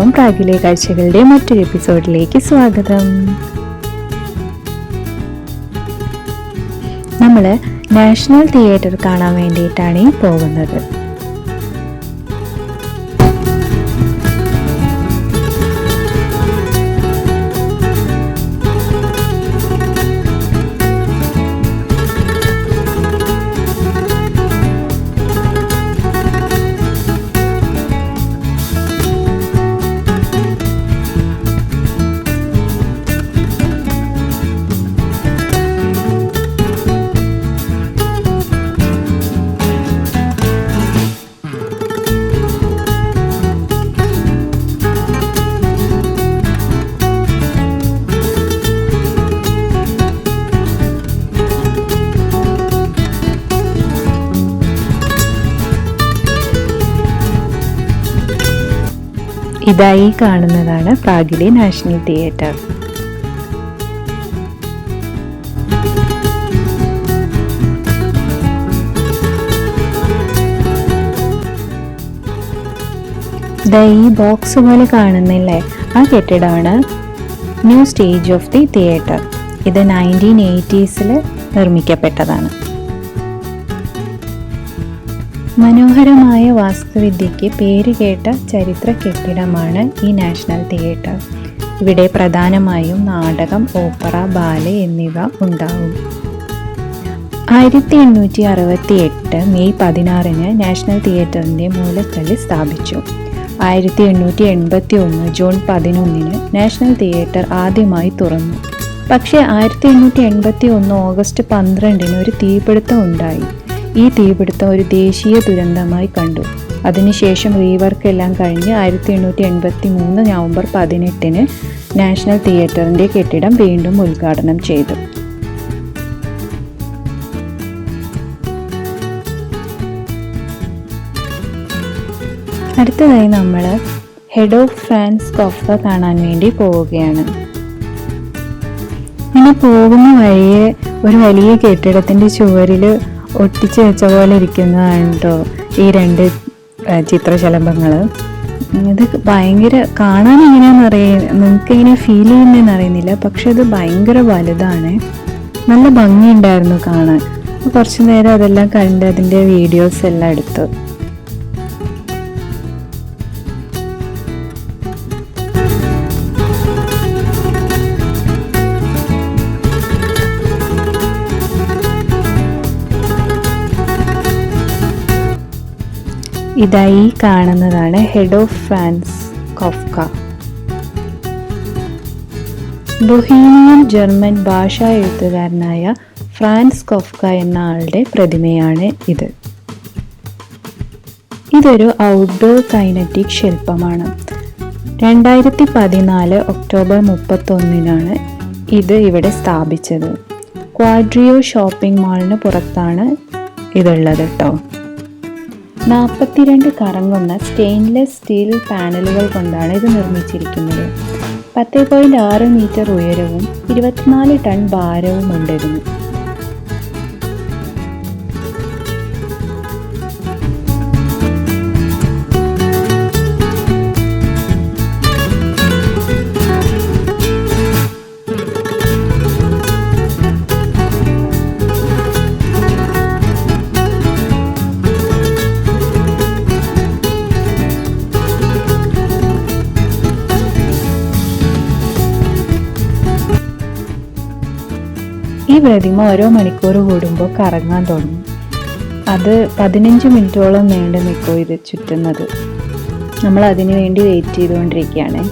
എല്ലാവർക്കും പ്രാഗിലെ കാഴ്ചകളുടെ മറ്റൊരു എപ്പിസോഡിലേക്ക് സ്വാഗതം. നമ്മൾ നാഷണൽ തിയേറ്റർ കാണാൻ വേണ്ടിയിട്ടാണ് പോകുന്നത്. ഇതായി കാണുന്നതാണ് പ്രാഗിലെ നാഷണൽ തിയേറ്റർ. ഈ ബോക്സ് പോലെ കാണുന്നില്ലേ, ആ കെട്ടിടമാണ് new stage of the theatre. ഇത് 1980s നിർമ്മിക്കപ്പെട്ടതാണ്. മനോഹരമായ വാസ്തുവിദ്യയ്ക്ക് പേരുകേട്ട ചരിത്ര കെട്ടിടമാണ് ഈ നാഷണൽ തിയേറ്റർ. ഇവിടെ പ്രധാനമായും നാടകം, ഓപ്പറ, ബാലെ എന്നിവ ഉണ്ടാവും. 1868 മെയ് 16 നാഷണൽ തിയേറ്ററിൻ്റെ മൂലക്കല്ല് സ്ഥാപിച്ചു. 1881 ജൂൺ 11 നാഷണൽ തിയേറ്റർ ആദ്യമായി തുറന്നു. പക്ഷേ 1881 ഓഗസ്റ്റ് 12 ഒരു തീപിടുത്തം ഉണ്ടായി. ഈ തീപിടുത്തം ഒരു ദേശീയ ദുരന്തമായി കണ്ടു. അതിനുശേഷം റീവർക്ക് എല്ലാം കഴിഞ്ഞ് 1883 നവംബർ 18 നാഷണൽ തിയേറ്ററിൻ്റെ കെട്ടിടം വീണ്ടും ഉദ്ഘാടനം ചെയ്തു. അടുത്തതായി നമ്മൾ ഹെഡ് ഓഫ് ഫ്രാൻസ് കോഫ്ക കാണാൻ വേണ്ടി പോവുകയാണ്. ഇങ്ങനെ പോകുന്ന വഴിയെ ഒരു വലിയ കെട്ടിടത്തിൻ്റെ ചുവരിൽ ഒട്ടിച്ചു വെച്ച പോലെ ഇരിക്കുന്നതാണ് കേട്ടോ ഈ രണ്ട് ചിത്രശലഭങ്ങൾ. ഇത് ഭയങ്കര കാണാൻ എങ്ങനെയാണെന്ന് നിങ്ങൾക്ക് എങ്ങനെ ഫീൽ ചെയ്യുന്നതെന്ന് അറിയുന്നില്ല, പക്ഷെ ഇത് ഭയങ്കര വലുതാണ്. നല്ല ഭംഗിയുണ്ടായിരുന്നു കാണാൻ. കുറച്ചു നേരം അതെല്ലാം കണ്ട് അതിൻ്റെ വീഡിയോസ് എല്ലാം എടുത്തു. ഇതായി കാണുന്നതാണ് head of France കോഫ്ക. Bohemian German ഭാഷാ എഴുത്തുകാരനായ ഫ്രാൻസ് കോഫ്ക എന്ന ആളുടെ പ്രതിമയാണ് ഇത്. ഇതൊരു ഔട്ട്ഡോർ കൈനറ്റിക് ശില്പമാണ്. 2014 ഒക്ടോബർ 31 ഇത് ഇവിടെ സ്ഥാപിച്ചത്. ക്വാഡ്രിയോ ഷോപ്പിംഗ് മാളിന് പുറത്താണ് ഇതുള്ളത് കേട്ടോ. 42 കറങ്ങുന്ന സ്റ്റെയിൻലെസ് സ്റ്റീൽ പാനലുകൾ കൊണ്ടാണ് ഇത് നിർമ്മിച്ചിരിക്കുന്നത്. 10.6 മീറ്റർ ഉയരവും 24 ടൺ ഭാരവും ഉണ്ടിരുന്നു. ഈ പ്രതിമ ഓരോ മണിക്കൂർ കൂടുമ്പോൾ കറങ്ങാൻ തുടങ്ങും. അത് 15 മിനിറ്റോളം നീണ്ടു നിൽക്കും ഇത് ചുറ്റുന്നത്. നമ്മൾ അതിനു വേണ്ടി വെയിറ്റ് ചെയ്തുകൊണ്ടിരിക്കുകയാണ്.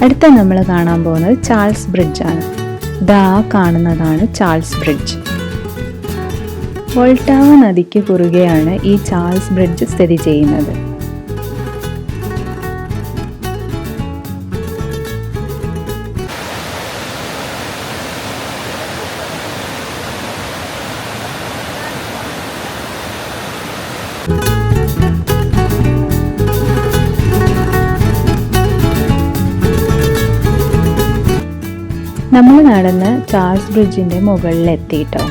അടുത്ത നമ്മൾ കാണാൻ പോകുന്നത് ചാൾസ് ബ്രിഡ്ജാണ്. ഇതാ കാണുന്നതാണ് ചാൾസ് ബ്രിഡ്ജ്. വോൾട്ടാവ നദിക്ക് കുറുകെയാണ് ഈ ചാൾസ് ബ്രിഡ്ജ് സ്ഥിതി ചെയ്യുന്നത്. നമ്മൾ നടന്ന് ചാൾസ് ബ്രിഡ്ജിന്റെ മുകളിൽ എത്തിയിട്ടോ.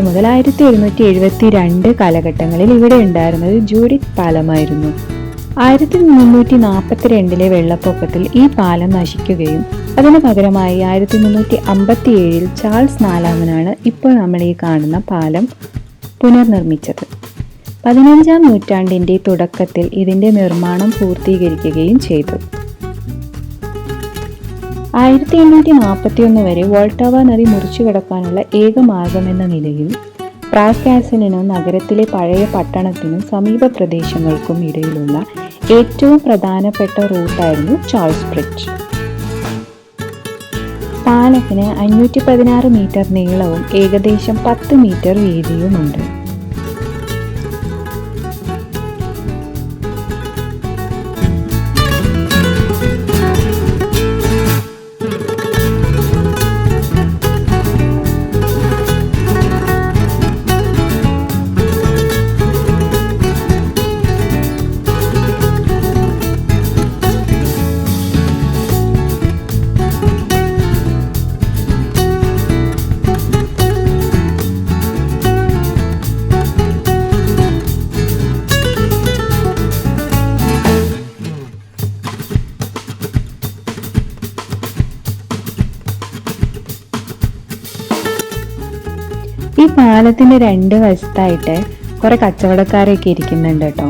മുതൽ 1772 കാലഘട്ടങ്ങളിൽ ഇവിടെ ഉണ്ടായിരുന്നത് ജൂഡിത്ത് പാലമായിരുന്നു. 1342 വെള്ളപ്പൊക്കത്തിൽ ഈ പാലം നശിക്കുകയും അതിനു പകരമായി 1357 ചാൾസ് നാലാമനാണ് ഇപ്പോൾ നമ്മൾ ഈ കാണുന്ന പാലം പുനർനിർമ്മിച്ചത്. 15-ാം നൂറ്റാണ്ടിന്റെ തുടക്കത്തിൽ ഇതിന്റെ നിർമ്മാണം പൂർത്തീകരിക്കുകയും ചെയ്തു. 1841 വരെ വോൾട്ടാവ നദി മുറിച്ചു കടക്കാനുള്ള ഏക മാർഗമെന്ന നിലയിൽ പ്രാഗ് കാസലിനും നഗരത്തിലെ പഴയ പട്ടണത്തിനും സമീപ പ്രദേശങ്ങൾക്കും ഇടയിലുള്ള ഏറ്റവും പ്രധാനപ്പെട്ട റൂട്ടായിരുന്നു ചാൾസ് ബ്രിഡ്ജ്. പാലത്തിന് 516 മീറ്റർ നീളവും ഏകദേശം 10 മീറ്റർ വീതിയുമുണ്ട്. ഈ പാലത്തിന്റെ 2 വശത്തായിട്ട് കുറെ കച്ചവടക്കാരൊക്കെ ഇരിക്കുന്നുണ്ട് കേട്ടോ.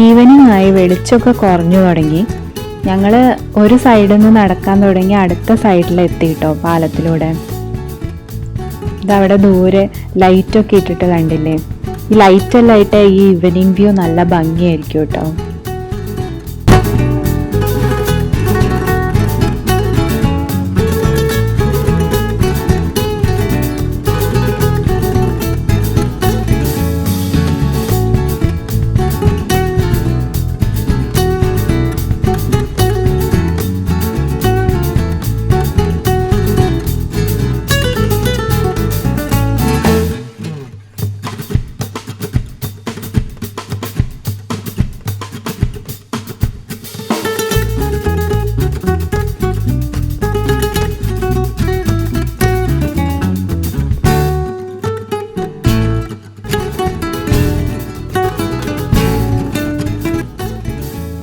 ഈവനിങ് ആയി, വെളിച്ചമൊക്കെ കുറഞ്ഞു തുടങ്ങി. ഞങ്ങൾ ഒരു സൈഡിൽ നിന്ന് നടക്കാൻ തുടങ്ങി അടുത്ത സൈഡിൽ എത്തിയിട്ടോ പാലത്തിലൂടെ. ഇതവിടെ ദൂരെ ലൈറ്റൊക്കെ ഇട്ടിട്ട് കണ്ടില്ലേ? ഈ ലൈറ്റെല്ലാം ആയിട്ട് ഈ ഈവനിങ് വ്യൂ നല്ല ഭംഗിയായിരിക്കും കേട്ടോ.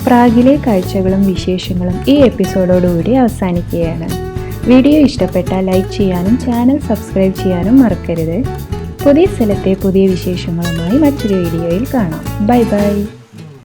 പ്രാഗിലെ കാഴ്ചകളും വിശേഷങ്ങളും ഈ എപ്പിസോഡോടുകൂടി അവസാനിക്കുകയാണ്. വീഡിയോ ഇഷ്ടപ്പെട്ടാൽ ലൈക്ക് ചെയ്യാനും ചാനൽ സബ്സ്ക്രൈബ് ചെയ്യാനും മറക്കരുത്. പുതിയ സ്ഥലത്തെ പുതിയ വിശേഷങ്ങളുമായി മറ്റൊരു വീഡിയോയിൽ കാണാം. Bye bye.